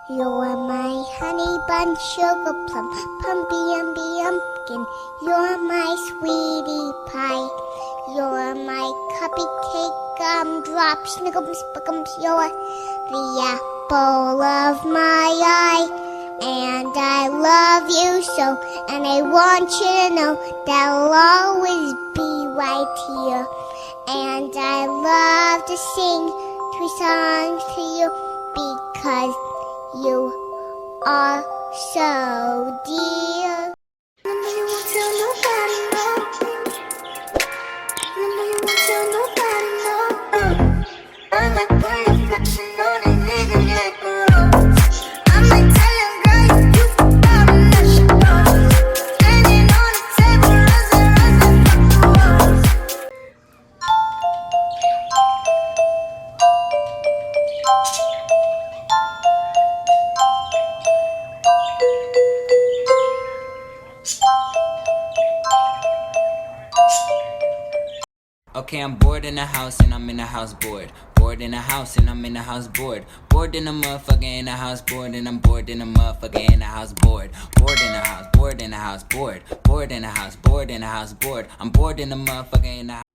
You're my honey bun, sugar plum, pumpy umby umpkin. You're my sweetie pie. You're my cupcake gumdrop, snickums, spickums. You're the apple of my eye. And I love you so, and I want you to know that I'll always be right here. And I love to sing 3 songs to you because you are so dear. Nobody won't tell nobody no. Nobody won't tell nobody no. I'm like putting flexing on a nigga like a rose. I'm like telling girl you forgot that she knows. Standing on the table, rising, fuck the walls. Okay, I'm bored in the house and I'm in the house bored. Bored in the house and I'm in the house bored. Bored in the motherfucker in the house bored and I'm bored in the motherfucker in the house bored. Bored in the house, bored in the house, bored. Bored in the house, bored in the house, bored. I'm bored in the motherfucker in the house.